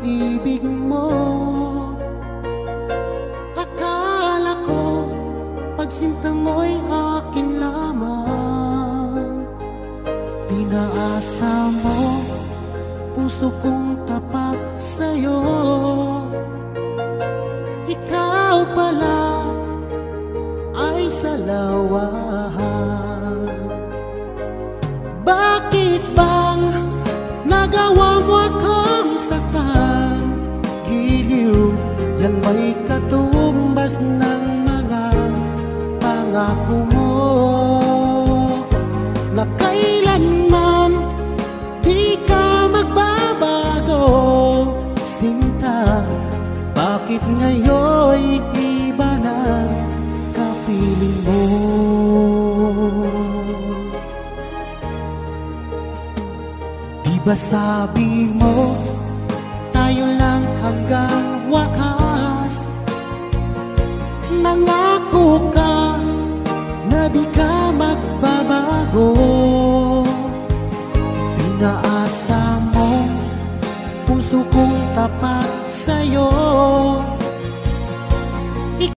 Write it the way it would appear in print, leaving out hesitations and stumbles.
pag-ibig mo. Akala ko pagsinta mo'y akin lamang. Pinaasa mo puso kong tapat sa'yo. Ikaw pala ay salawahan. Bakit bang nagawa mo akong saktan? Giliw, yan may katumbas ng mga pangako mo na kailanman di ka magbabago. Sinta, bakit ngayon'y iba na kapiling mo? Di ba sabi mo tayo lang hanggang wakas? Nangako ka na di ka magbabago. Pinaasa mo puso kong tapat sa'yo.